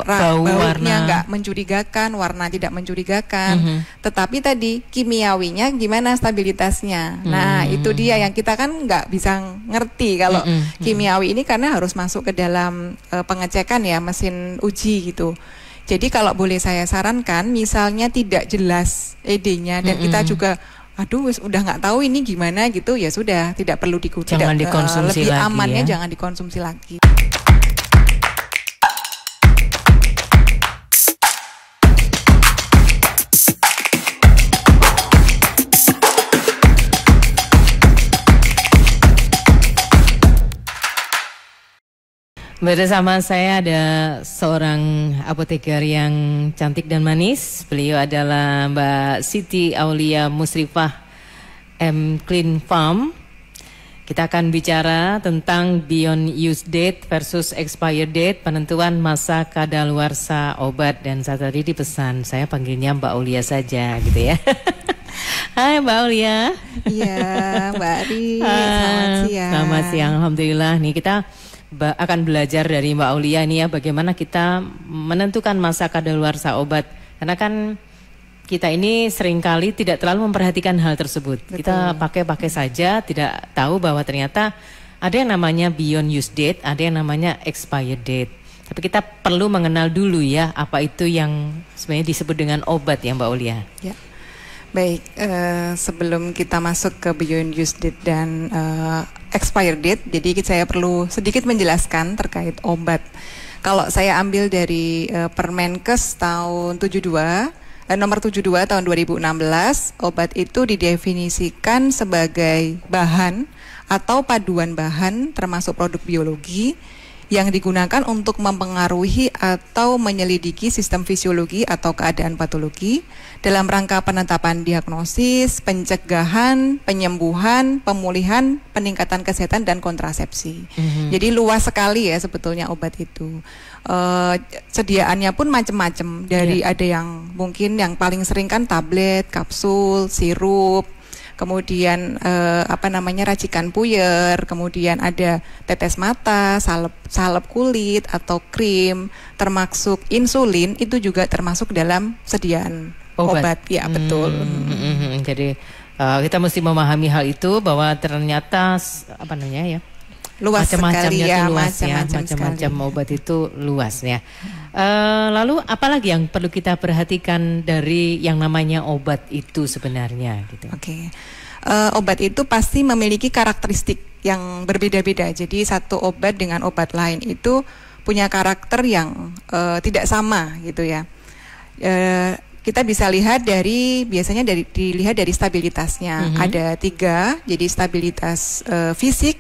baunya nggak mencurigakan, warna tidak mencurigakan. Tetapi tadi kimiawinya gimana stabilitasnya. Nah itu dia yang kita kan nggak bisa ngerti kalau kimiawi ini, karena harus masuk ke dalam pengecekan ya, mesin uji gitu. Jadi kalau boleh saya sarankan, misalnya tidak jelas ED-nya dan kita juga aduh udah nggak tahu ini gimana gitu, ya sudah tidak perlu jangan dikonsumsi lebih lagi, amannya ya. Jangan dikonsumsi lagi. Bersama saya ada seorang apoteker yang cantik dan manis. Beliau adalah Mbak Siti Aulia Musrifah M Clean Farm. Kita akan bicara tentang beyond use date versus expired date, penentuan masa kadaluarsa obat. Dan saat tadi dipesan saya panggilnya Mbak Aulia saja gitu ya. Hai Mbak Aulia. Iya Mbak Ari, selamat siang. Selamat siang, alhamdulillah. Nih kita akan belajar dari Mbak Aulia nih ya, bagaimana kita menentukan masa kadaluarsa obat. Karena kan kita ini seringkali tidak terlalu memperhatikan hal tersebut. Betul. Kita pakai saja, tidak tahu bahwa ternyata ada yang namanya beyond use date, ada yang namanya expired date. Tapi kita perlu mengenal dulu ya, apa itu yang sebenarnya disebut dengan obat ya Mbak Aulia. Ya. Baik, sebelum kita masuk ke beyond use date dan expired date, jadi saya perlu sedikit menjelaskan terkait obat. Kalau saya ambil dari Permenkes tahun 72, nomor 72 tahun 2016, obat itu didefinisikan sebagai bahan atau paduan bahan termasuk produk biologi yang digunakan untuk mempengaruhi atau menyelidiki sistem fisiologi atau keadaan patologi dalam rangka penetapan diagnosis, pencegahan, penyembuhan, pemulihan, peningkatan kesehatan dan kontrasepsi. Jadi luas sekali ya sebetulnya obat itu. Sediaannya pun macam-macam, dari ada yang mungkin yang paling sering kan tablet, kapsul, sirup, kemudian racikan puyer, kemudian ada tetes mata, salep kulit atau krim, termasuk insulin itu juga termasuk dalam sediaan obat. Ya betul. Jadi kita mesti memahami hal itu, bahwa ternyata luas sekali ya, macam-macam obat itu luas ya. Lalu apalagi yang perlu kita perhatikan dari yang namanya obat itu sebenarnya gitu. Oke. Obat itu pasti memiliki karakteristik yang berbeda-beda. Jadi satu obat dengan obat lain itu punya karakter yang tidak sama gitu ya. Kita bisa lihat dilihat dari stabilitasnya. Ada 3, jadi stabilitas fisik,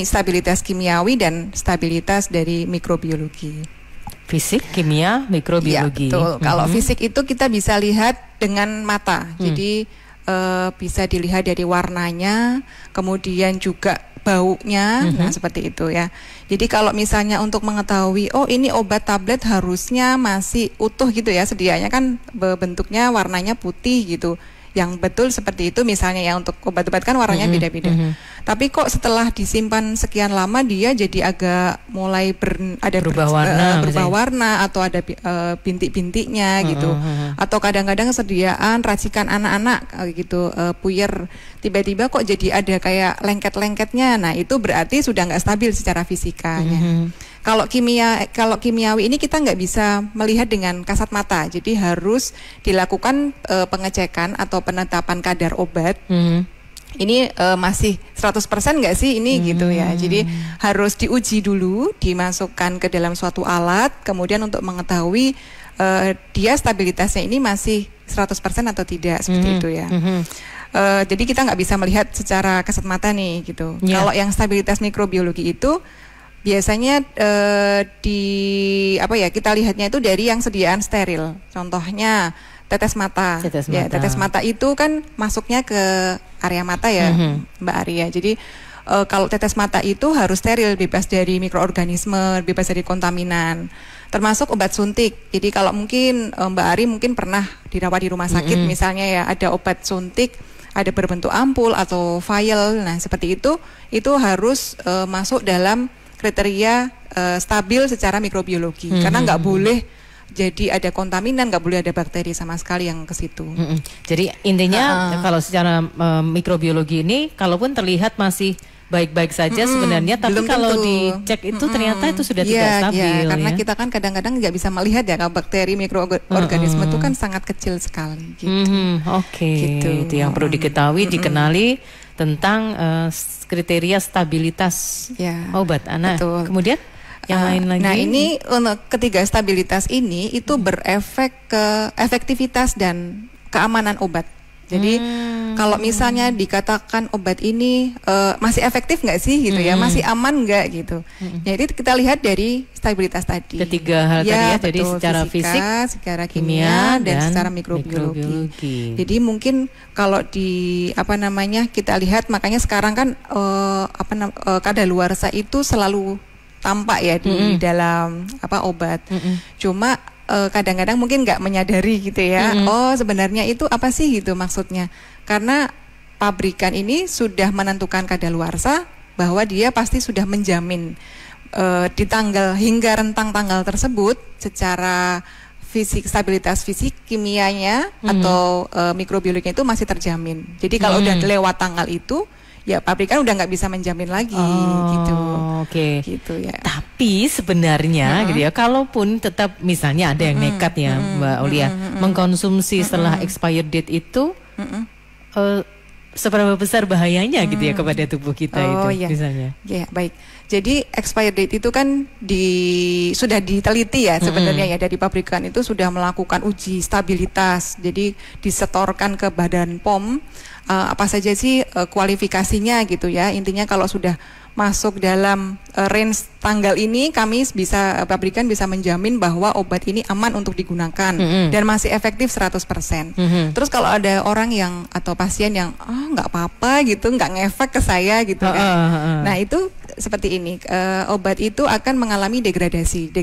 stabilitas kimiawi, dan stabilitas dari mikrobiologi. Fisik, kimia, mikrobiologi. Ya, betul. Kalau fisik itu kita bisa lihat dengan mata. Jadi bisa dilihat dari warnanya, kemudian juga baunya, nah seperti itu ya. Jadi kalau misalnya untuk mengetahui, oh ini obat tablet harusnya masih utuh gitu ya, sedianya kan bentuknya warnanya putih gitu. Yang betul seperti itu misalnya ya, untuk obat-obat kan warnanya beda-beda. Tapi kok setelah disimpan sekian lama dia jadi agak mulai berubah warna atau ada bintik-bintiknya gitu. Atau kadang-kadang sediaan racikan anak-anak gitu, puyer, tiba-tiba kok jadi ada kayak lengket-lengketnya. Nah itu berarti sudah nggak stabil secara fisikanya. Kalau kimiawi ini kita nggak bisa melihat dengan kasat mata, jadi harus dilakukan pengecekan atau penetapan kadar obat. Ini masih 100% nggak sih ini gitu ya. Jadi harus diuji dulu, dimasukkan ke dalam suatu alat, kemudian untuk mengetahui dia stabilitasnya ini masih 100% atau tidak, seperti itu ya. Jadi kita nggak bisa melihat secara kasat mata nih gitu. Kalau yang stabilitas mikrobiologi itu biasanya kita lihatnya itu dari yang sediaan steril. Contohnya tetes mata. Tetes mata itu kan masuknya ke area mata ya, Mbak Arya. Jadi kalau tetes mata itu harus steril, bebas dari mikroorganisme, bebas dari kontaminan. Termasuk obat suntik. Jadi kalau mungkin Mbak Ari mungkin pernah dirawat di rumah sakit misalnya ya, ada obat suntik, ada berbentuk ampul atau vial. Nah, seperti itu harus masuk dalam kriteria stabil secara mikrobiologi, karena nggak boleh jadi ada kontaminan, nggak boleh ada bakteri sama sekali yang ke situ. Jadi intinya kalau secara mikrobiologi ini, kalaupun terlihat masih baik-baik saja sebenarnya, tapi kalau dicek itu ternyata itu sudah tidak stabil. Karena kita kan kadang-kadang nggak bisa melihat ya kalau bakteri mikroorganisme itu kan sangat kecil sekali. Gitu. Gitu. Itu yang perlu diketahui, dikenali tentang kriteria stabilitas obat. Kemudian yang lain lagi. Nah ini untuk ketiga stabilitas ini itu berefek ke efektivitas dan keamanan obat. Jadi kalau misalnya dikatakan obat ini masih efektif nggak sih gitu ya, masih aman nggak gitu. Jadi kita lihat dari stabilitas tadi. Ketiga hal tadi ya, jadi secara fisik, secara kimia dan secara mikrobiologi. Jadi mungkin kalau di kita lihat, makanya sekarang kan kadaluarsa itu selalu tampak ya di dalam obat. Cuma kadang-kadang mungkin nggak menyadari gitu ya. Oh sebenarnya itu apa sih gitu maksudnya. Karena pabrikan ini sudah menentukan kadaluarsa bahwa dia pasti sudah menjamin di tanggal hingga rentang tanggal tersebut secara fisik, stabilitas fisik, kimianya atau mikrobiologinya itu masih terjamin. Jadi kalau udah lewat tanggal itu, ya pabrikan udah nggak bisa menjamin lagi gitu. Gitu ya. Tapi sebenarnya gitu ya, kalaupun tetap misalnya ada yang nekat ya Mbak Aulia mengkonsumsi setelah expired date itu, seberapa besar bahayanya gitu ya kepada tubuh kita misalnya? Ya baik. Jadi expired date itu kan sudah diteliti ya sebenarnya ya, dari pabrikan itu sudah melakukan uji stabilitas. Jadi disetorkan ke Badan POM apa saja sih kualifikasinya gitu ya. Intinya kalau sudah masuk dalam range tanggal ini, pabrikan bisa menjamin bahwa obat ini aman untuk digunakan dan masih efektif 100%. Terus kalau ada orang yang atau pasien yang nggak apa-apa gitu, nggak ngefek ke saya gitu kan. Nah itu seperti ini, obat itu akan mengalami degradasi.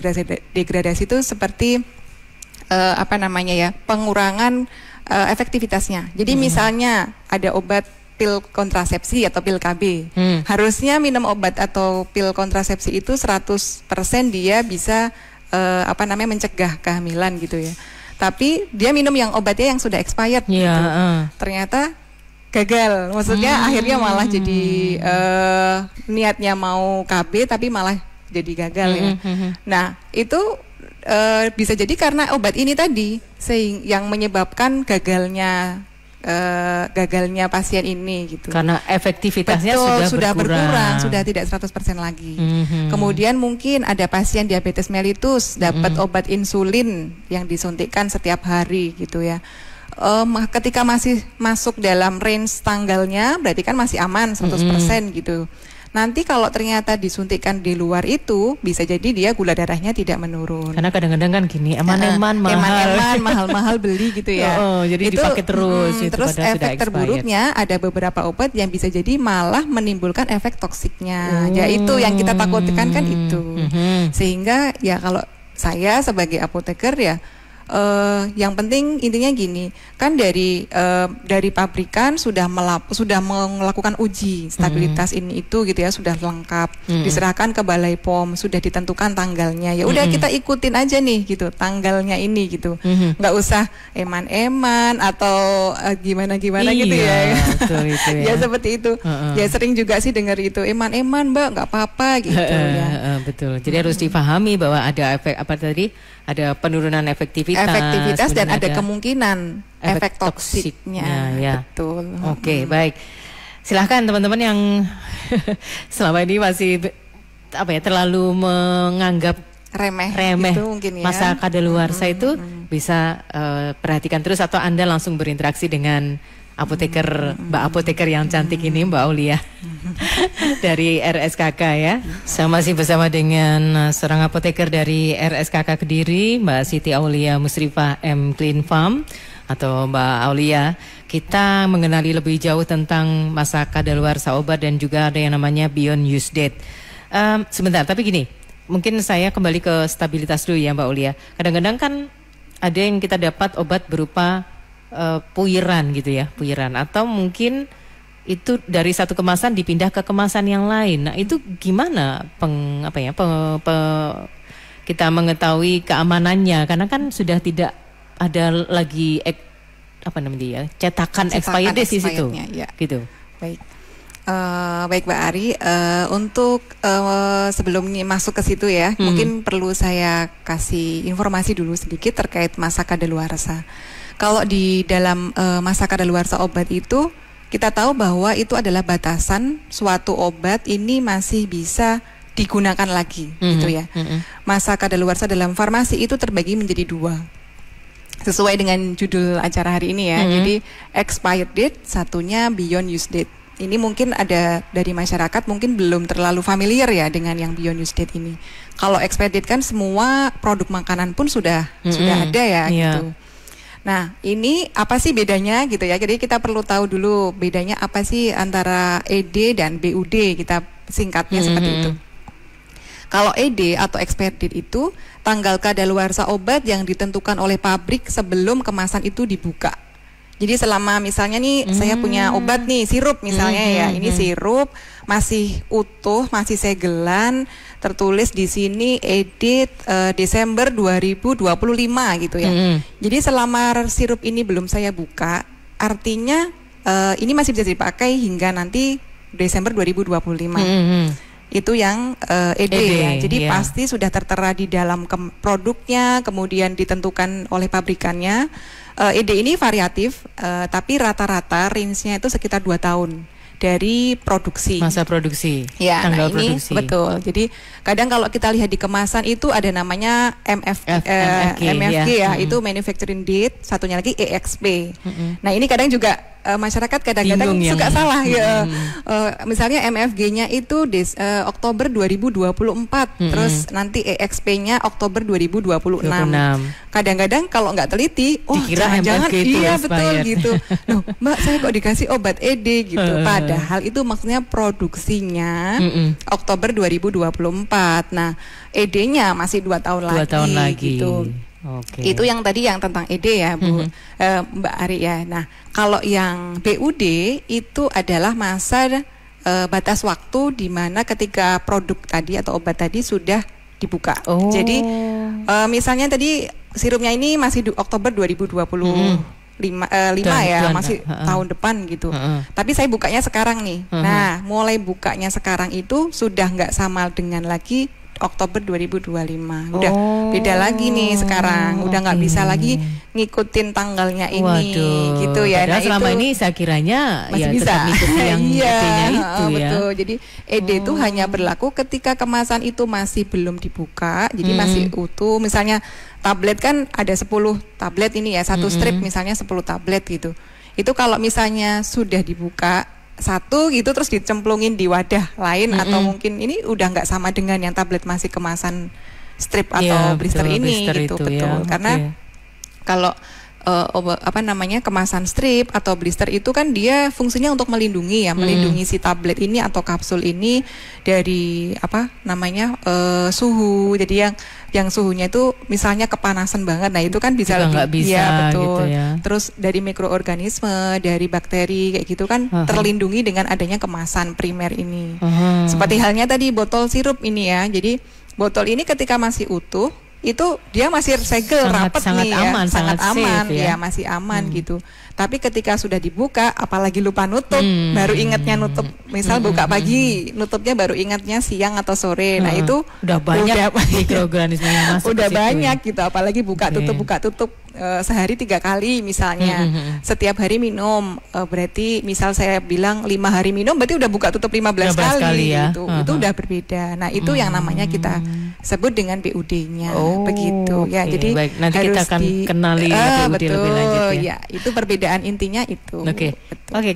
Degradasi itu seperti pengurangan efektivitasnya. Jadi misalnya ada obat pil kontrasepsi atau pil KB. Harusnya minum obat atau pil kontrasepsi itu 100% dia bisa mencegah kehamilan gitu ya. Tapi dia minum yang obatnya yang sudah expired gitu. Ternyata gagal. Maksudnya akhirnya malah jadi niatnya mau KB tapi malah jadi gagal ya. Nah, itu bisa jadi karena obat ini tadi yang menyebabkan gagalnya pasien ini gitu. Karena efektivitasnya sudah berkurang, sudah tidak 100% lagi. Kemudian mungkin ada pasien diabetes mellitus dapat obat insulin yang disuntikkan setiap hari gitu ya. Ketika masih masuk dalam range tanggalnya berarti kan masih aman 100% gitu. Nanti kalau ternyata disuntikkan di luar itu, bisa jadi dia gula darahnya tidak menurun. Karena kadang-kadang kan gini, eman-eman mahal-mahal beli gitu ya. Jadi itu, dipakai terus. Terus efek terburuknya ada beberapa obat yang bisa jadi malah menimbulkan efek toksiknya. Ya itu yang kita takutkan kan itu. Sehingga ya kalau saya sebagai apoteker ya, yang penting intinya gini, kan dari pabrikan sudah melakukan uji stabilitas ini itu gitu ya, sudah lengkap, diserahkan ke Balai POM, sudah ditentukan tanggalnya. Ya udah kita ikutin aja nih gitu tanggalnya ini gitu, nggak usah eman-eman atau gimana-gimana gitu ya. Betul, itu ya. Ya seperti itu. Ya sering juga sih dengar itu eman-eman Mbak, nggak apa-apa gitu ya. Betul. Jadi harus dipahami bahwa ada efek ada penurunan efektivitas dan ada kemungkinan efek toksiknya. Betul. Oke, baik. Silahkan teman-teman yang selama ini masih terlalu menganggap remeh itu mungkin ya. Masa kadaluarsa itu bisa perhatikan terus, atau Anda langsung berinteraksi dengan apoteker, Mbak apoteker yang cantik ini, Mbak Aulia dari RSKK ya. Saya masih bersama dengan seorang apoteker dari RSKK Kediri, Mbak Siti Aulia Musrifah M Clean Farm atau Mbak Aulia. Kita mengenali lebih jauh tentang masa kadaluarsa obat dan juga ada yang namanya beyond use date. Sebentar, tapi gini, mungkin saya kembali ke stabilitas dulu ya Mbak Aulia. Kadang-kadang kan ada yang kita dapat obat berupa puiran gitu ya, puiran, atau mungkin itu dari satu kemasan dipindah ke kemasan yang lain. Nah, itu gimana kita mengetahui keamanannya, karena kan sudah tidak ada lagi cetakan expired date di situ. Ya. Gitu. Baik. Baik Mbak Ari, untuk sebelum masuk ke situ ya, mungkin perlu saya kasih informasi dulu sedikit terkait masa kadaluarsa. Kalau di dalam masa kadaluarsa obat itu, kita tahu bahwa itu adalah batasan suatu obat ini masih bisa digunakan lagi, gitu ya. Masa kadaluarsa dalam farmasi itu terbagi menjadi 2. Sesuai dengan judul acara hari ini ya. Jadi expired date, satunya beyond use date. Ini mungkin ada dari masyarakat mungkin belum terlalu familiar ya dengan yang beyond use date ini. Kalau expired date kan semua produk makanan pun sudah ada ya gitu. Nah, ini apa sih bedanya gitu ya. Jadi kita perlu tahu dulu bedanya apa sih antara ED dan BUD, kita singkatnya seperti itu. Kalau ED atau expired date itu tanggal kadaluarsa obat yang ditentukan oleh pabrik sebelum kemasan itu dibuka. Jadi selama misalnya nih saya punya obat nih, sirup misalnya ya, ini sirup masih utuh, masih segelan, tertulis di sini edit Desember 2025 gitu ya. Jadi selama sirup ini belum saya buka, artinya ini masih bisa dipakai hingga nanti Desember 2025. Itu yang ED ya. Jadi pasti sudah tertera di dalam produknya, kemudian ditentukan oleh pabrikannya. ED ini variatif, tapi rata-rata range-nya itu sekitar 2 tahun dari produksi. Masa produksi. Ya, tanggal ini produksi. Betul. Jadi kadang kalau kita lihat di kemasan itu ada namanya MFG ya, itu manufacturing date, satunya lagi EXP. Nah, ini kadang juga masyarakat kadang-kadang suka salah ya. Misalnya MFG-nya itu Oktober 2024, terus nanti EXP-nya Oktober 2026. Kadang-kadang kalau nggak teliti, jangan-jangan iya betul gitu. Loh, Mbak, saya kok dikasih obat ED gitu. Padahal itu maksudnya produksinya Oktober 2024. Nah, ED-nya masih 2 tahun lagi gitu. Okay. Itu yang tadi yang tentang ED ya Bu, Mbak Ari ya. Nah, kalau yang BUD itu adalah masa batas waktu di mana ketika produk tadi atau obat tadi sudah dibuka. Jadi misalnya tadi sirupnya ini masih di Oktober 2025 ya, masih tahun depan gitu. Tapi saya bukanya sekarang nih. Nah, mulai bukanya sekarang itu sudah nggak sama dengan lagi Oktober 2025. Udah beda lagi nih sekarang. Udah nggak bisa lagi ngikutin tanggalnya ini. Gitu ya. Nah, selama ini saya kiranya masih bisa ngikutin yang itu ya. Betul. Jadi ED itu hanya berlaku ketika kemasan itu masih belum dibuka. Jadi masih utuh. Misalnya tablet kan ada 10 tablet ini ya, satu strip misalnya 10 tablet gitu. Itu kalau misalnya sudah dibuka satu gitu terus dicemplungin di wadah lain atau mungkin ini udah nggak sama dengan yang tablet masih kemasan strip atau blister ini gitu, betul. Karena kalau kemasan strip atau blister itu kan dia fungsinya untuk melindungi ya, melindungi si tablet ini atau kapsul ini dari suhu. Jadi yang suhunya itu misalnya kepanasan banget, nah itu kan bisa bisa betul. Gitu ya. Terus dari mikroorganisme, dari bakteri kayak gitu kan terlindungi dengan adanya kemasan primer ini. Seperti halnya tadi botol sirup ini ya. Jadi botol ini ketika masih utuh itu dia masih segel rapat nih ya, sangat aman ya, masih aman gitu. Tapi ketika sudah dibuka, apalagi lupa nutup, baru ingatnya nutup, misal buka pagi, nutupnya baru ingatnya siang atau sore. Nah itu udah banyak mikroorganisme yang masuk. Udah banyak gitu, apalagi buka tutup sehari 3 kali misalnya, setiap hari minum, berarti misal saya bilang 5 hari minum, berarti udah buka tutup 15 kali ya. Gitu. Itu udah berbeda. Nah itu yang namanya kita sebut dengan BUD-nya, begitu ya. Jadi nanti kita akan kenali BUD lebih lanjut ya. Itu perbedaan intinya itu. Oke,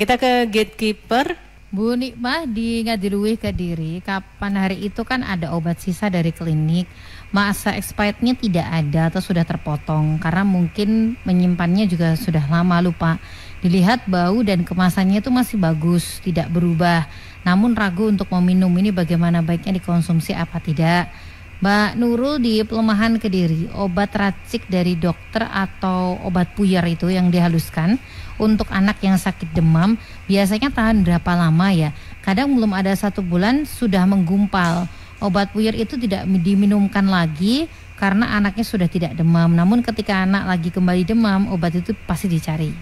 kita ke gatekeeper. Bu Nikmah di Ngadiluih Kediri, kapan hari itu kan ada obat sisa dari klinik, masa expirednya tidak ada atau sudah terpotong karena mungkin menyimpannya juga sudah lama, lupa. Dilihat bau dan kemasannya itu masih bagus, tidak berubah. Namun ragu untuk meminum ini, bagaimana baiknya dikonsumsi apa tidak? Mbak Nurul di Pelemahan Kediri, obat racik dari dokter atau obat puyer itu yang dihaluskan untuk anak yang sakit demam biasanya tahan berapa lama ya? Kadang belum ada 1 bulan sudah menggumpal. Obat puyer itu tidak diminumkan lagi karena anaknya sudah tidak demam. Namun ketika anak lagi kembali demam, obat itu pasti dicari.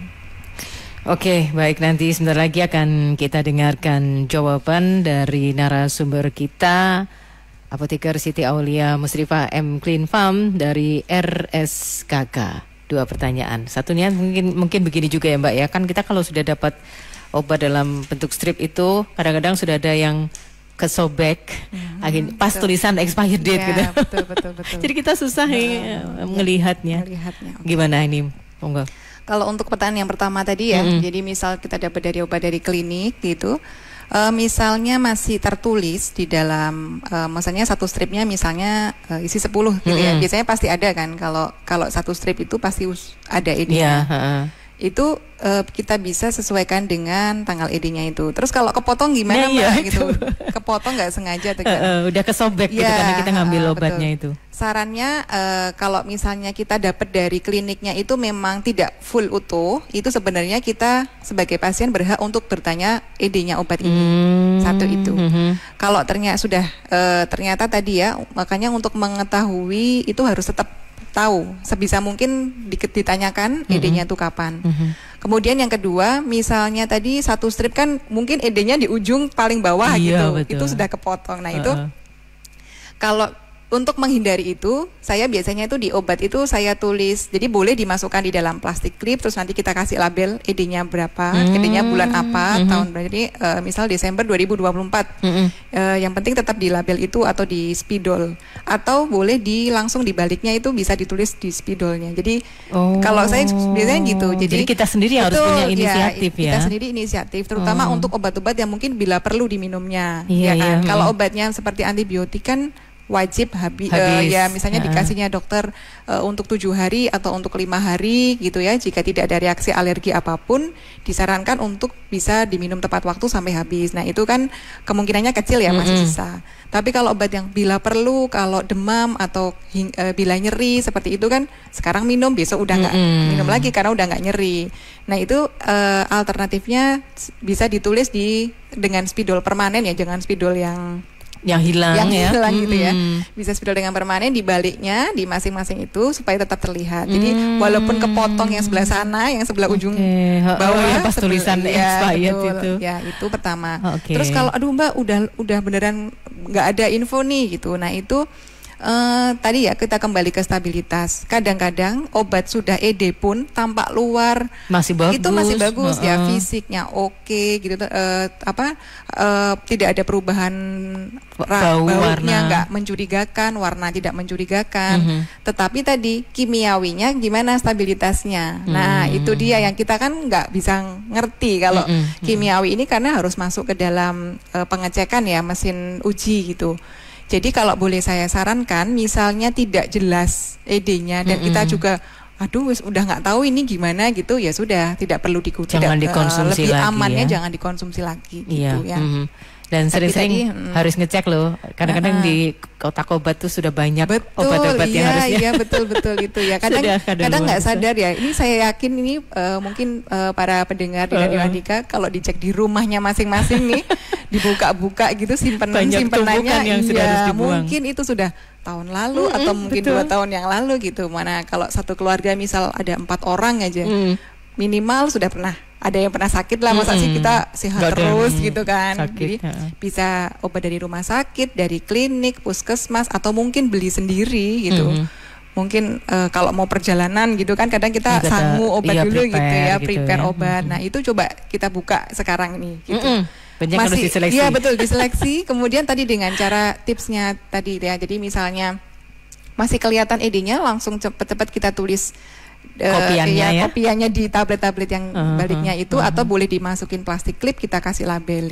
Oke, baik, nanti sebentar lagi akan kita dengarkan jawaban dari narasumber kita, Apoteker Siti Aulia Musrifah M Clean Farm dari RSKK. 2 pertanyaan. Satunya mungkin begini juga ya Mbak ya, kan kita kalau sudah dapat obat dalam bentuk strip itu kadang-kadang sudah ada yang kesobek, pas betul. Tulisan expired date gitu. Betul. Jadi kita susah melihatnya. Gimana ini, Monggo? Kalau untuk pertanyaan yang pertama tadi ya, jadi misal kita dapat dari obat dari klinik gitu, misalnya masih tertulis di dalam, misalnya 1 stripnya misalnya isi 10 gitu ya, biasanya pasti ada kan, kalau 1 strip itu pasti ada edinya. Itu kita bisa sesuaikan dengan tanggal ED-nya itu. Terus kalau kepotong gimana Mbak gitu? Kepotong nggak sengaja udah kesobek gitu karena kita ngambil obatnya itu. Sarannya kalau misalnya kita dapat dari kliniknya itu memang tidak full utuh, itu sebenarnya kita sebagai pasien berhak untuk bertanya ED-nya obat ini. Satu itu. Kalau ternyata tadi ya, makanya untuk mengetahui itu harus tetap tahu, sebisa mungkin ditanyakan ED-nya itu kapan. Kemudian yang kedua, misalnya tadi 1 strip kan mungkin ED-nya di ujung paling bawah gitu, betul. Itu sudah kepotong. Nah itu kalau untuk menghindari itu, saya biasanya itu di obat itu saya tulis, jadi boleh dimasukkan di dalam plastik klip, terus nanti kita kasih label ED-nya berapa, ED-nya bulan apa, tahun berarti misal Desember 2024. Yang penting tetap di label itu atau di spidol, atau boleh langsung dibaliknya itu bisa ditulis di spidolnya. Jadi kalau saya biasanya gitu. Jadi kita sendiri harus punya inisiatif ya. Kita sendiri inisiatif, terutama untuk obat-obat yang mungkin bila perlu diminumnya. Ya kan? Kalau obatnya seperti antibiotik kan wajib habis. Ya misalnya dikasihnya dokter untuk 7 hari atau untuk 5 hari gitu ya, jika tidak ada reaksi alergi apapun disarankan untuk bisa diminum tepat waktu sampai habis. Nah itu kan kemungkinannya kecil ya, masih sisa. Tapi kalau obat yang bila perlu, kalau demam atau bila nyeri seperti itu kan sekarang minum, besok udah nggak minum lagi karena udah nggak nyeri. Nah itu alternatifnya bisa ditulis dengan spidol permanen ya, jangan spidol yang hilang gitu ya. Bisa spidol dengan permanen di baliknya di masing-masing itu supaya tetap terlihat. Jadi walaupun kepotong yang sebelah sana, yang sebelah ujung bawah ya, pas tulisan expired itu. Ya, itu pertama. Terus kalau aduh Mbak udah beneran nggak ada info nih gitu. Nah, itu tadi ya kita kembali ke stabilitas. Kadang-kadang obat sudah ED pun tampak luar masih bagus. Itu masih bagus ya, fisiknya oke gitu. Tidak ada perubahan baunya, nggak mencurigakan, warna tidak mencurigakan. Tetapi tadi kimiawinya gimana stabilitasnya. Nah, itu dia yang kita kan nggak bisa ngerti kalau kimiawi ini karena harus masuk ke dalam pengecekan ya, mesin uji gitu. Jadi kalau boleh saya sarankan, misalnya tidak jelas ED-nya dan kita juga, udah nggak tahu ini gimana gitu, ya sudah tidak perlu dikonsumsi lebih lagi, amannya ya? Jangan dikonsumsi lagi gitu ya. Dan sering-sering harus ngecek loh. Kadang-kadang di kotak obat tuh sudah banyak obat-obat yang harusnya. Iya betul itu ya. Kadang nggak sadar ya. Ini saya yakin ini mungkin para pendengar di Radio Andika kalau dicek di rumahnya masing-masing nih, dibuka-buka gitu simpenannya yang sudah harus dibuang. Mungkin itu sudah tahun lalu atau mungkin 2 tahun yang lalu gitu. Mana kalau satu keluarga misal ada 4 orang aja, minimal sudah ada yang pernah sakit lah, masa sih kita sehat terus gitu kan. Jadi bisa obat dari rumah sakit, dari klinik, puskesmas, atau mungkin beli sendiri gitu. Mungkin kalau mau perjalanan gitu kan kadang kita sangu obat dulu gitu ya, prepare obat. Nah itu coba kita buka sekarang nih gitu. Banyak harus diseleksi. Iya betul, diseleksi. Kemudian tadi dengan cara tipsnya tadi ya, jadi misalnya masih kelihatan ED-nya, langsung cepat-cepat kita tulis kopiannya di tablet-tablet yang baliknya itu, atau boleh dimasukin plastik klip, kita kasih label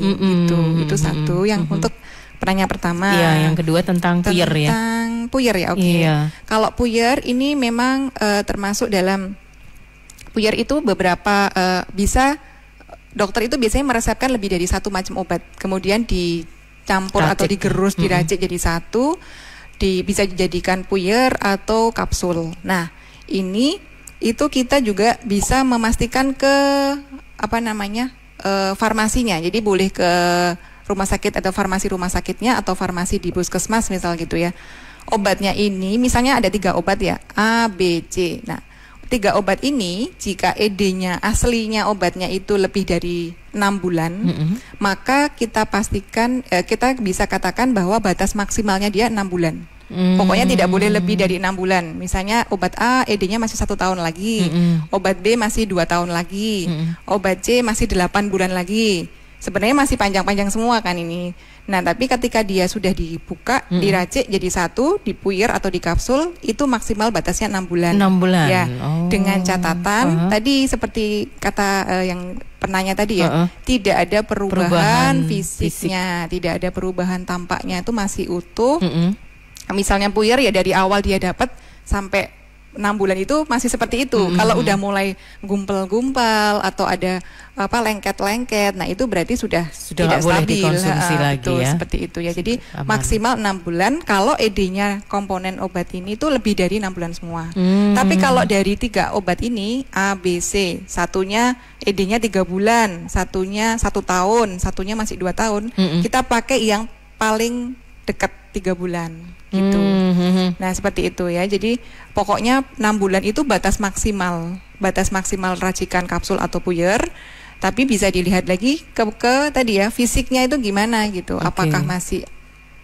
itu satu yang untuk pertanyaan pertama. Iya, yang kedua tentang puyer ya. Tentang puyer ya, oke. Iya. Kalau puyer ini memang termasuk dalam puyer itu beberapa bisa dokter itu biasanya meresepkan lebih dari 1 macam obat, kemudian dicampur atau digerus, diracik jadi 1. bisa dijadikan puyer atau kapsul. Nah, itu kita juga bisa memastikan ke farmasinya. Jadi boleh ke rumah sakit atau farmasi rumah sakitnya atau farmasi di puskesmas misal gitu ya. Obatnya ini misalnya ada 3 obat ya, A, B, C. Nah, 3 obat ini jika ED-nya aslinya obatnya itu lebih dari 6 bulan, maka kita pastikan kita bisa katakan bahwa batas maksimalnya dia 6 bulan. Pokoknya tidak boleh lebih dari 6 bulan. Misalnya obat A ED-nya masih 1 tahun lagi, obat B masih 2 tahun lagi, obat C masih 8 bulan lagi. Sebenarnya masih panjang-panjang semua kan ini. Nah, tapi ketika dia sudah dibuka, diracik jadi 1, dipuyer atau di kapsul, itu maksimal batasnya 6 bulan. 6 bulan. Ya, dengan catatan tadi seperti kata yang penanya tadi ya, tidak ada perubahan fisiknya, tidak ada perubahan tampaknya, itu masih utuh. Misalnya puyer ya dari awal dia dapat sampai 6 bulan itu masih seperti itu. Kalau udah mulai gumpal-gumpal atau ada lengket-lengket, nah itu berarti sudah tidak boleh stabil. Dikonsumsi lagi betul, ya. seperti itu ya. Jadi maksimal 6 bulan kalau ED-nya komponen obat ini itu lebih dari 6 bulan semua. Tapi kalau dari 3 obat ini A, B, C, satunya ED-nya 3 bulan, satunya 1 tahun, satunya masih 2 tahun, kita pakai yang paling dekat 3 bulan gitu. Nah, seperti itu ya. Jadi pokoknya 6 bulan itu batas maksimal racikan kapsul atau puyer. Tapi bisa dilihat lagi ke tadi ya, fisiknya itu gimana gitu. Apakah masih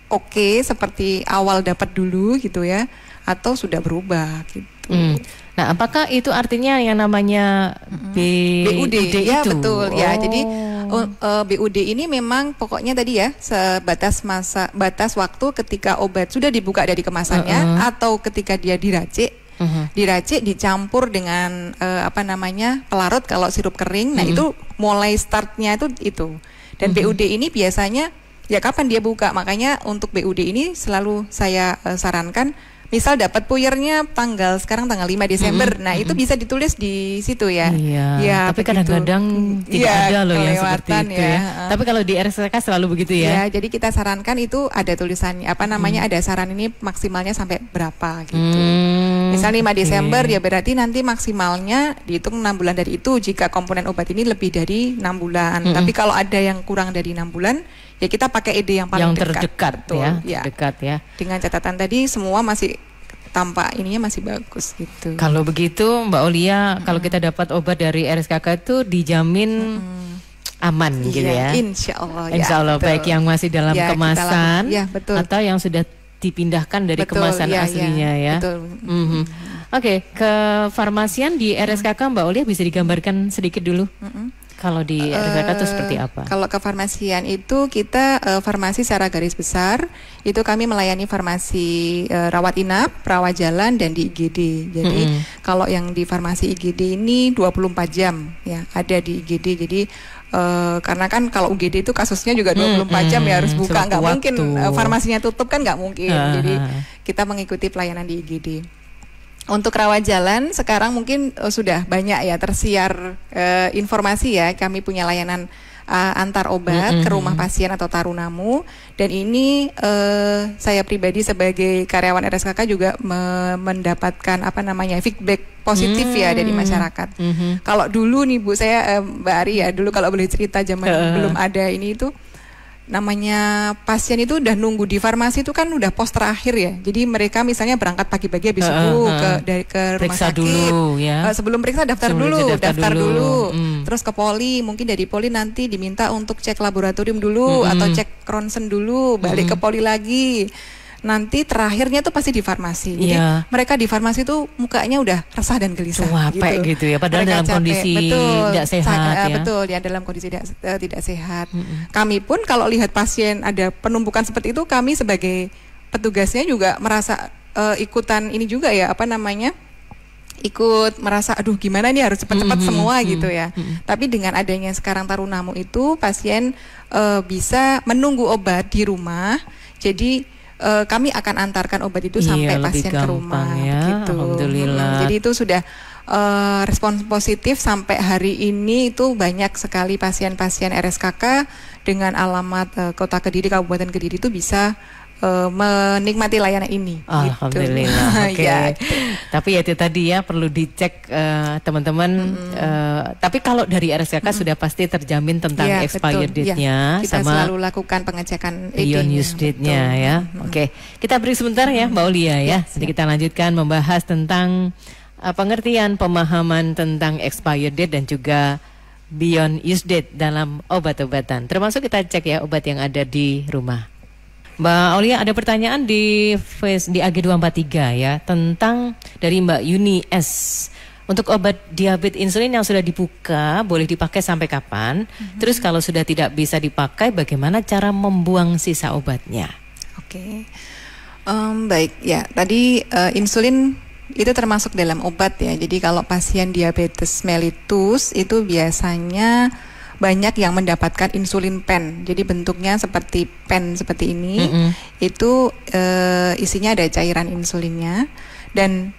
oke seperti awal dapat dulu gitu ya, atau sudah berubah gitu. Nah, apakah itu artinya yang namanya BUD ya, itu? Betul ya. Jadi BUD ini memang pokoknya tadi ya batas waktu ketika obat sudah dibuka dari kemasannya atau ketika dia diracik, dicampur dengan pelarut kalau sirup kering. Nah, itu mulai startnya itu. Dan BUD ini biasanya ya kapan dia buka. Makanya untuk BUD ini selalu saya sarankan, misal dapat puyernya sekarang tanggal 5 Desember. Nah, itu bisa ditulis di situ ya. Iya. Ya, tapi kadang-kadang tidak ada loh yang seperti itu ya. Tapi kalau di RSK selalu begitu ya. Ya, jadi kita sarankan itu ada tulisannya ada saran ini maksimalnya sampai berapa gitu. Misal 5 Desember ya berarti nanti maksimalnya dihitung 6 bulan dari itu jika komponen obat ini lebih dari 6 bulan. Tapi kalau ada yang kurang dari 6 bulan, ya kita pakai ED yang paling terdekat ya. Terdekat ya. Dengan catatan tadi semua masih tampak ininya masih bagus gitu. Kalau begitu Mbak Aulia, kalau kita dapat obat dari RSKK itu dijamin aman gitu ya. Insya Allah. Insya Allah, baik yang masih dalam kemasan atau yang sudah dipindahkan dari kemasan aslinya ya. Betul. Oke, ke farmasian di RSKK Mbak Aulia bisa digambarkan sedikit dulu. Kalau di RSKK itu seperti apa? Kalau ke farmasian itu kita farmasi secara garis besar itu kami melayani farmasi rawat inap, rawat jalan dan di IGD. Jadi kalau yang di farmasi IGD ini 24 jam ya ada di IGD. Jadi karena kan kalau UGD itu kasusnya juga 24 jam ya harus buka, nggak mungkin farmasinya tutup kan nggak mungkin. Jadi kita mengikuti pelayanan di IGD. Untuk rawat jalan sekarang mungkin sudah banyak ya tersiar informasi ya, kami punya layanan antar obat ke rumah pasien atau tarunamu, dan ini saya pribadi sebagai karyawan RSKK juga mendapatkan feedback positif ya dari masyarakat. Kalau dulu nih Bu, saya Mbak Ari ya, dulu kalau boleh cerita zaman belum ada ini itu namanya pasien itu udah nunggu di farmasi itu kan udah pos terakhir ya. Jadi mereka misalnya berangkat pagi-pagi habis subuh ke rumah sakit dulu, ya. Sebelum periksa daftar dulu. Terus ke poli, mungkin dari poli nanti diminta untuk cek laboratorium dulu atau cek ronsen dulu, balik ke poli lagi. Nanti terakhirnya tuh pasti di farmasi. Jadi mereka di farmasi tuh mukanya udah resah dan gelisah gitu ya. Padahal mereka dalam kondisi tidak sehat ya. Betul ya, dalam kondisi tidak sehat. Kami pun kalau lihat pasien ada penumpukan seperti itu, kami sebagai petugasnya juga merasa ikutan ini juga ya, ikut merasa aduh gimana nih harus cepat-cepat semua gitu ya. Tapi dengan adanya sekarang Tarunamu itu pasien bisa menunggu obat di rumah. Jadi kami akan antarkan obat itu sampai pasien ke rumah gitu. Alhamdulillah. Jadi itu sudah respon positif sampai hari ini itu banyak sekali pasien-pasien RSKK dengan alamat Kota Kediri, Kabupaten Kediri itu bisa menikmati layanan ini. Alhamdulillah. Gitu. Oke. Ya. Tapi ya itu tadi ya perlu dicek teman-teman. Tapi kalau dari RSKK sudah pasti terjamin tentang Ya, expired betul. date-nya Kita sama selalu lakukan pengecekan beyond ED-nya. use date-nya ya. Oke. Kita break sebentar ya Mbak Aulia ya. Nanti kita lanjutkan membahas tentang pengertian pemahaman tentang expired date dan juga beyond use date dalam obat-obatan. Termasuk kita cek ya obat yang ada di rumah. Mbak Aulia, ada pertanyaan di AG243 ya tentang dari Mbak Yuni S. Untuk obat diabetes insulin yang sudah dibuka boleh dipakai sampai kapan? Terus kalau sudah tidak bisa dipakai, bagaimana cara membuang sisa obatnya? Oke. Baik ya. Tadi insulin itu termasuk dalam obat ya. Jadi kalau pasien diabetes mellitus itu biasanya banyak yang mendapatkan insulin pen. Jadi bentuknya seperti pen seperti ini. Itu isinya ada cairan insulinnya. Dan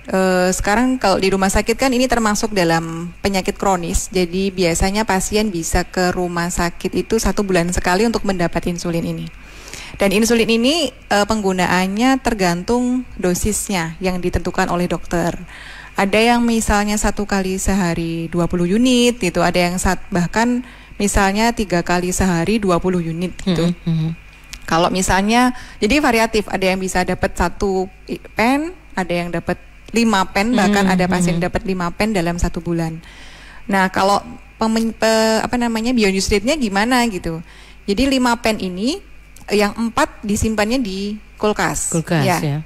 sekarang kalau di rumah sakit kan ini termasuk dalam penyakit kronis. Jadi biasanya pasien bisa ke rumah sakit itu 1 bulan sekali untuk mendapat insulin ini. Dan insulin ini penggunaannya tergantung dosisnya yang ditentukan oleh dokter. Ada yang misalnya 1 kali sehari 20 unit gitu, ada yang bahkan misalnya 3 kali sehari 20 unit gitu. Kalau misalnya, jadi variatif, ada yang bisa dapat 1 pen, ada yang dapat 5 pen, bahkan ada pasien dapat 5 pen dalam 1 bulan. Nah, kalau beyond use date-nya gimana gitu. Jadi 5 pen ini yang 4 disimpannya di kulkas ya.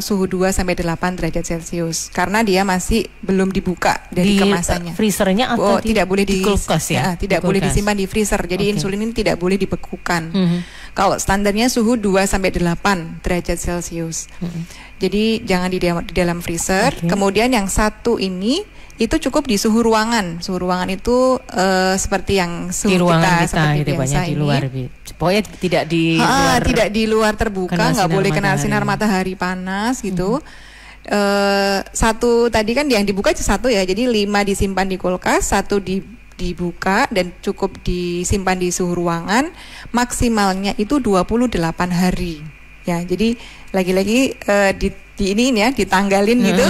Suhu 2 sampai 8 derajat Celcius karena dia masih belum dibuka dari kemasannya. Freezernya atau tidak boleh di kulkas ya? Tidak boleh disimpan di freezer. Jadi insulin ini tidak boleh dibekukan. Kalau standarnya suhu 2 sampai 8 derajat Celcius. Jadi jangan di dalam freezer. Kemudian yang 1 ini itu cukup di suhu ruangan. Suhu ruangan itu seperti yang suhu di ruangan kita seperti gitu, biasa di luar. Pokoknya tidak di luar, tidak di luar terbuka, nggak boleh kena sinar matahari panas gitu. 1 tadi kan yang dibuka 1 ya. Jadi 5 disimpan di kulkas, 1 dibuka dan cukup disimpan di suhu ruangan. Maksimalnya itu 28 hari. Ya, jadi lagi-lagi di ini ya ditanggalin gitu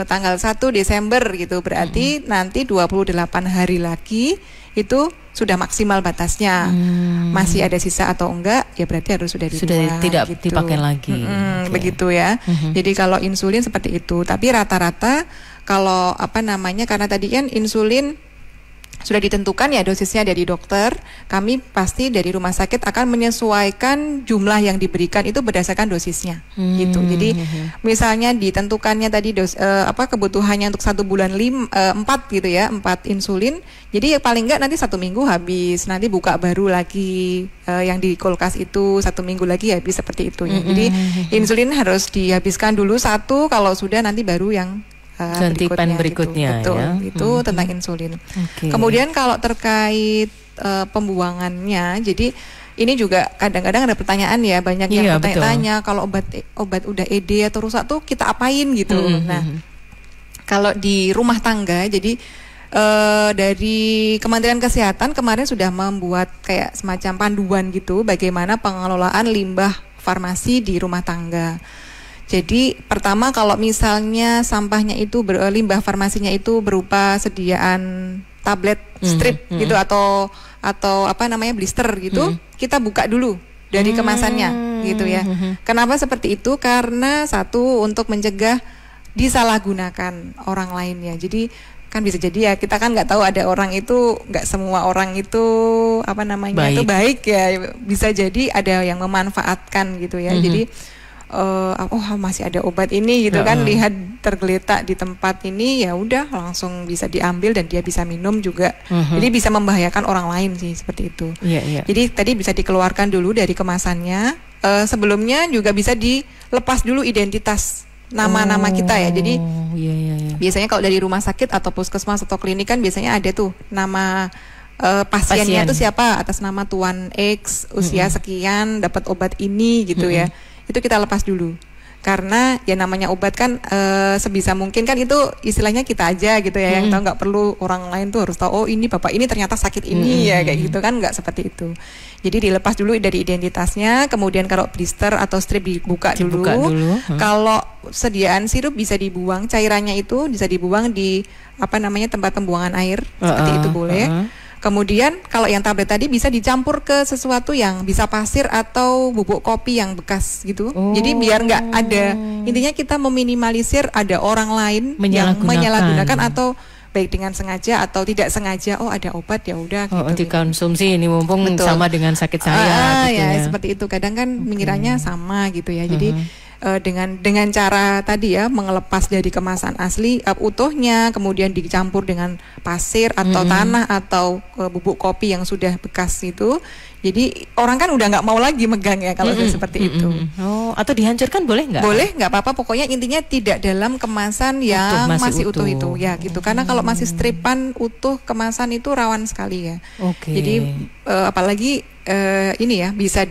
tanggal 1 Desember gitu, berarti nanti 28 hari lagi itu sudah maksimal batasnya. Masih ada sisa atau enggak ya berarti sudah tidak gitu. dipakai lagi. Begitu ya. Jadi kalau insulin seperti itu, tapi rata-rata kalau karena tadi kan insulin sudah ditentukan ya dosisnya dari dokter, kami pasti dari rumah sakit akan menyesuaikan jumlah yang diberikan itu berdasarkan dosisnya gitu. Jadi misalnya ditentukannya tadi kebutuhannya untuk 1 bulan 4 gitu ya, 4 insulin. Jadi ya paling enggak nanti 1 minggu habis, nanti buka baru lagi yang di kulkas itu 1 minggu lagi habis seperti itu ya. Jadi insulin harus dihabiskan dulu 1, kalau sudah nanti baru yang ganti pen berikutnya gitu. Betul, ya. itu tentang insulin. Kemudian kalau terkait pembuangannya, jadi ini juga kadang-kadang ada pertanyaan ya, banyak yang bertanya kalau obat udah ED atau rusak tuh kita apain gitu. Nah, kalau di rumah tangga, jadi dari Kementerian Kesehatan kemarin sudah membuat kayak semacam panduan gitu bagaimana pengelolaan limbah farmasi di rumah tangga. Jadi pertama kalau misalnya sampahnya itu limbah farmasinya itu berupa sediaan tablet strip gitu atau blister gitu, kita buka dulu dari kemasannya gitu ya. Kenapa seperti itu? Karena 1 untuk mencegah disalahgunakan orang lainnya. Jadi kan bisa jadi ya, kita kan nggak tahu, ada orang itu, nggak semua orang itu itu baik ya, bisa jadi ada yang memanfaatkan gitu ya. Jadi masih ada obat ini gitu kan, lihat tergeletak di tempat ini, ya udah langsung bisa diambil dan dia bisa minum juga. Jadi bisa membahayakan orang lain sih seperti itu. Jadi tadi bisa dikeluarkan dulu dari kemasannya. Sebelumnya juga bisa dilepas dulu identitas nama-nama kita ya. Jadi biasanya kalau dari rumah sakit atau puskesmas atau klinik kan biasanya ada tuh nama pasiennya tuh siapa, atas nama Tuan X, usia sekian, dapat obat ini gitu ya. Itu kita lepas dulu. Karena ya namanya obat kan sebisa mungkin kan itu istilahnya kita aja gitu ya yang tahu, nggak perlu orang lain tuh harus tahu oh ini bapak ini ternyata sakit ini ya kayak gitu kan, nggak seperti itu. Jadi dilepas dulu dari identitasnya, kemudian kalau blister atau strip dibuka dulu. Kalau sediaan sirup bisa dibuang, cairannya itu bisa dibuang di tempat pembuangan air seperti itu boleh. Kemudian kalau yang tablet tadi bisa dicampur ke sesuatu yang bisa pasir atau bubuk kopi yang bekas gitu. Jadi biar nggak ada, intinya kita meminimalisir ada orang lain yang menyalahgunakan atau baik dengan sengaja atau tidak sengaja. Oh ada obat ya udah. Gitu, dikonsumsi ini mumpung sama dengan sakit saya. Gitu ya seperti itu. Kadang kan mengira sama gitu ya. Jadi dengan cara tadi ya mengelepas dari kemasan asli utuhnya, kemudian dicampur dengan pasir atau tanah atau bubuk kopi yang sudah bekas itu. Jadi orang kan udah nggak mau lagi megang ya kalau udah seperti itu. Atau dihancurkan boleh nggak? Boleh, nggak apa-apa. Pokoknya intinya tidak dalam kemasan yang masih utuh itu ya gitu. Karena kalau masih stripan utuh kemasan itu rawan sekali ya. Jadi apalagi ini ya bisa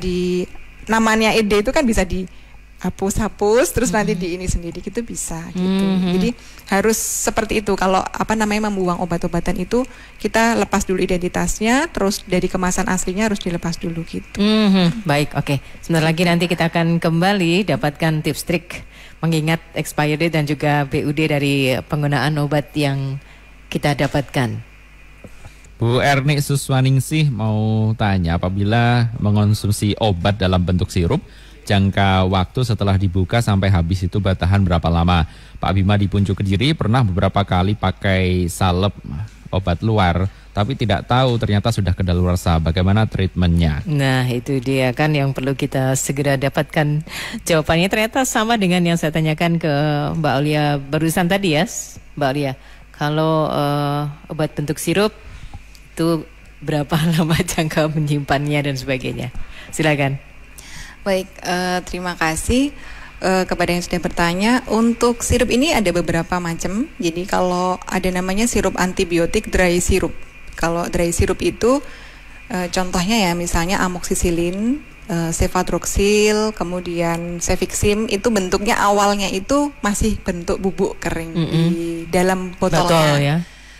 namanya ED itu kan bisa hapus terus nanti di ini sendiri gitu bisa gitu. Jadi harus seperti itu. Kalau membuang obat-obatan itu kita lepas dulu identitasnya, terus dari kemasan aslinya harus dilepas dulu gitu. Baik, oke. Sebentar lagi nanti kita akan kembali dapatkan tips trik mengingat expired date dan juga BUD dari penggunaan obat yang kita dapatkan. Bu Erni Suswaningsih mau tanya, apabila mengonsumsi obat dalam bentuk sirup, jangka waktu setelah dibuka sampai habis itu bertahan berapa lama? Pak Bima di Puncuk Kediri pernah beberapa kali pakai salep obat luar, tapi tidak tahu ternyata sudah kedaluarsa. Bagaimana treatmentnya? Nah itu dia kan yang perlu kita segera dapatkan jawabannya. Ternyata sama dengan yang saya tanyakan ke Mbak Aulia barusan tadi ya, Mbak Aulia. Kalau obat bentuk sirup itu berapa lama jangka menyimpannya dan sebagainya? Silakan. Baik, terima kasih kepada yang sudah bertanya. Untuk sirup ini ada beberapa macam. Jadi kalau ada namanya sirup antibiotik dry sirup. Kalau dry sirup itu contohnya ya misalnya amoxicillin, cefadroxil, kemudian cefixim, itu bentuknya awalnya itu masih bentuk bubuk kering di dalam botolnya. Betul, ya.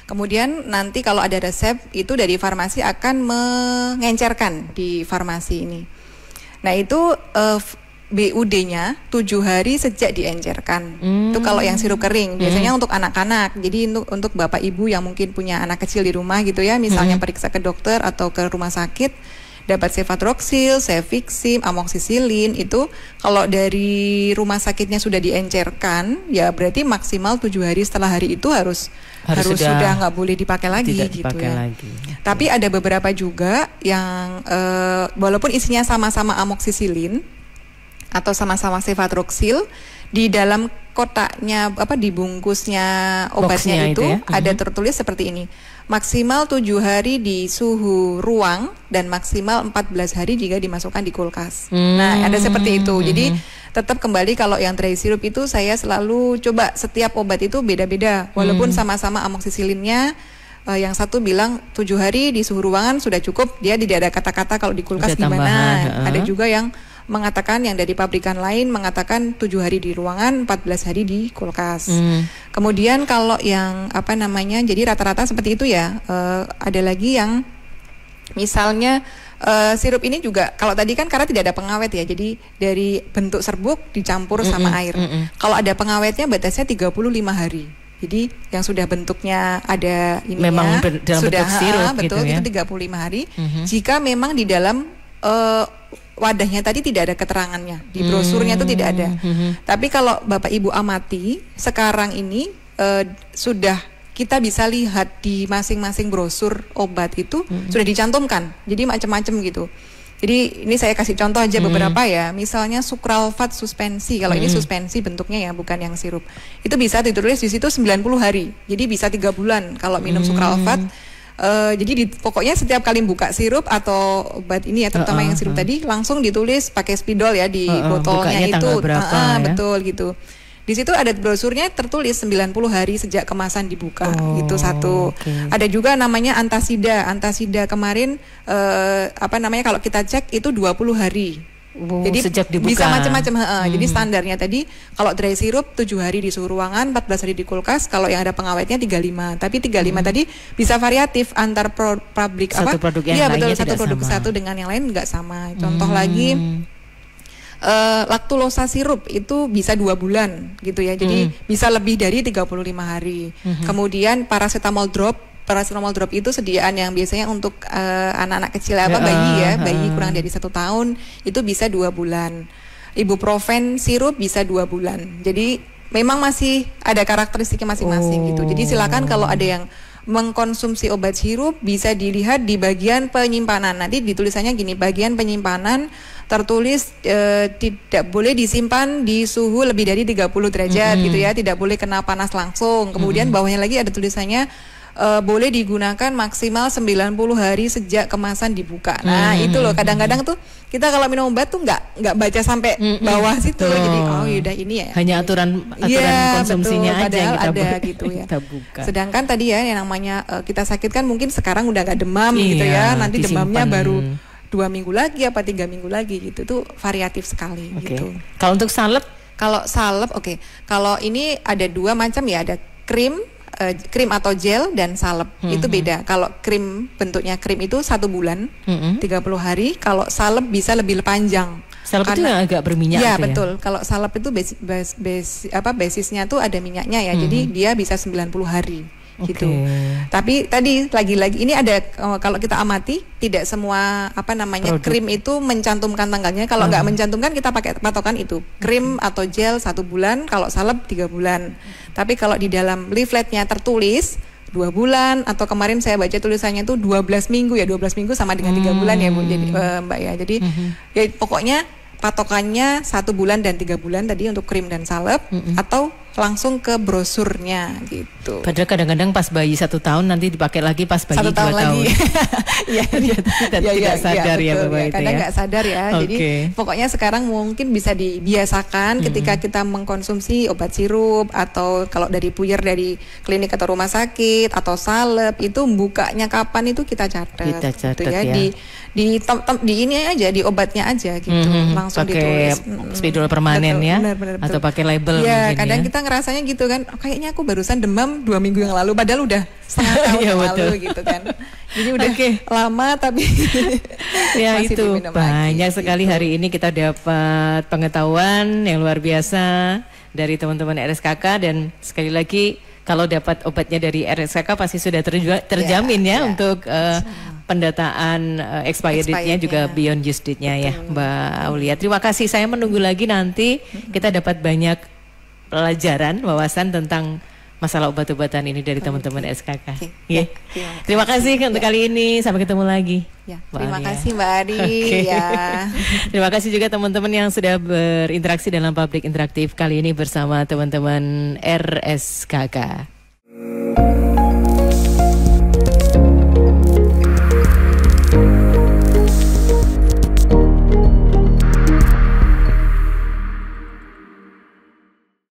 Kemudian nanti kalau ada resep itu dari farmasi akan mengencerkan di farmasi ini. Nah itu BUD-nya 7 hari sejak diencerkan. Itu kalau yang sirup kering. Biasanya untuk anak-anak. Jadi untuk bapak ibu yang mungkin punya anak kecil di rumah gitu ya, misalnya periksa ke dokter atau ke rumah sakit, dapat cefadroxil, cefixim, amoxicillin, itu kalau dari rumah sakitnya sudah diencerkan, ya berarti maksimal 7 hari setelah hari itu harus sudah nggak boleh dipakai lagi gitu ya. Tapi ada beberapa juga yang walaupun isinya sama-sama amoxicillin atau sama-sama cefadroxil, di dalam kotaknya dibungkusnya obatnya itu ya? Ada tertulis seperti ini. Maksimal 7 hari di suhu ruang dan maksimal 14 hari jika dimasukkan di kulkas. Nah, ada seperti itu. Jadi tetap kembali kalau yang dry syrup itu saya selalu coba setiap obat itu beda-beda. Walaupun sama-sama amoxicillinnya, yang satu bilang 7 hari di suhu ruangan sudah cukup, dia tidak ada kata-kata kalau di kulkas gimana. Ada juga yang mengatakan, yang dari pabrikan lain mengatakan 7 hari di ruangan, 14 hari di kulkas. Kemudian kalau yang jadi rata-rata seperti itu ya. Ada lagi yang misalnya sirup ini juga, kalau tadi kan karena tidak ada pengawet ya, jadi dari bentuk serbuk dicampur sama air. Kalau ada pengawetnya batasnya 35 hari. Jadi yang sudah bentuknya ada ini memang dalam sudah bentuk sirup betul gitu ya? Itu 35 hari. Jika memang di dalam wadahnya tadi tidak ada keterangannya, di brosurnya itu tidak ada. Tapi kalau Bapak Ibu amati sekarang ini sudah kita bisa lihat di masing-masing brosur obat itu sudah dicantumkan. Jadi macam-macam gitu. Jadi ini saya kasih contoh aja beberapa ya. Misalnya sukralfat suspensi. Kalau ini suspensi bentuknya ya, bukan yang sirup. Itu bisa ditulis di situ 90 hari. Jadi bisa 3 bulan kalau minum sukralfat. Jadi pokoknya setiap kali buka sirup atau obat ini ya, terutama yang sirup tadi, langsung ditulis pakai spidol ya di botolnya itu. Ya? Betul gitu. Di situ ada brosurnya tertulis 90 hari sejak kemasan dibuka. Itu satu. Ada juga namanya antasida. Antasida kemarin kalau kita cek itu 20 hari. Jadi sejak dibuka. bisa macam-macam. Jadi standarnya tadi kalau dry syrup 7 hari di suhu ruangan, 14 hari di kulkas. Kalau yang ada pengawetnya 35. Tapi 35 tadi bisa variatif antar pabrik satu produk yang iya lainnya betul, satu produk sama. satu dengan yang lain nggak sama. Contoh lagi laktulosa sirup itu bisa 2 bulan gitu ya. Jadi bisa lebih dari 35 hari. Kemudian paracetamol drop itu sediaan yang biasanya untuk anak-anak kecil bayi kurang dari 1 tahun itu bisa 2 bulan. Ibuprofen sirup bisa 2 bulan. Jadi memang masih ada karakteristiknya masing-masing gitu. Jadi silakan kalau ada yang mengkonsumsi obat sirup bisa dilihat di bagian penyimpanan. Nanti ditulisannya gini, bagian penyimpanan tertulis tidak boleh disimpan di suhu lebih dari 30 derajat gitu ya, tidak boleh kena panas langsung. Kemudian bawahnya lagi ada tulisannya boleh digunakan maksimal 90 hari sejak kemasan dibuka. Nah, itu loh kadang-kadang tuh kita kalau minum obat tuh nggak baca sampai bawah situ. Jadi yaudah ini ya. Hanya aturan konsumsinya betul, aja yang ada gitu ya. Kita buka. Sedangkan tadi ya yang namanya kita sakit kan mungkin sekarang udah nggak demam gitu ya. Nanti demamnya baru 2 minggu lagi apa 3 minggu lagi gitu. Tuh variatif sekali gitu. Kalau untuk salep? Kalau salep Kalau ini ada 2 macam ya, ada krim atau gel dan salep. Itu beda. Kalau krim, bentuknya krim itu 1 bulan 30 hari. Kalau salep bisa lebih panjang. Salep itu yang agak berminyak. Iya betul. Kalau salep itu basisnya tuh ada minyaknya ya. Jadi dia bisa 90 hari gitu. Tapi tadi lagi-lagi ini ada kalau kita amati tidak semua krim itu mencantumkan tanggalnya. Kalau nggak mencantumkan kita pakai patokan itu krim atau gel 1 bulan. Kalau salep 3 bulan. Tapi kalau di dalam leafletnya tertulis 2 bulan atau kemarin saya baca tulisannya itu 12 minggu ya, 12 minggu sama dengan 3 bulan ya Bu. Jadi Mbak ya. Jadi ya pokoknya patokannya 1 bulan dan 3 bulan tadi untuk krim dan salep atau langsung ke brosurnya gitu. Padahal kadang-kadang pas bayi 1 tahun nanti dipakai lagi pas bayi 2 tahun. Iya, tidak sadar ya Bapak itu ya. Kadang nggak sadar ya. Jadi pokoknya sekarang mungkin bisa dibiasakan ketika kita mengkonsumsi obat sirup atau kalau dari puyer dari klinik atau rumah sakit atau salep itu bukanya kapan itu kita catat. Gitu ya. Di ini aja, di obatnya aja gitu. Langsung pakai ditulis. Spidol permanen ya. Benar. Atau pakai label ya, mungkin kadang ya. kita ngerasanya gitu kan, kayaknya aku barusan demam 2 minggu yang lalu padahal udah setengah tahun yang lalu gitu kan. Jadi udah lama tapi ya masih itu banyak lagi, sekali gitu. hari ini kita dapat pengetahuan yang luar biasa dari teman-teman RSKK dan sekali lagi kalau dapat obatnya dari RSKK pasti sudah terjamin untuk pendataan expired date-nya juga beyond use date-nya ya Mbak Aulia. Terima kasih, saya menunggu lagi nanti kita dapat banyak pelajaran, wawasan tentang masalah obat-obatan ini dari teman-teman SKK. Terima kasih untuk kali ini, sampai ketemu lagi. Terima kasih Mbak Ari. Terima kasih juga teman-teman yang sudah berinteraksi dalam Public Interaktif kali ini bersama teman-teman RSKK.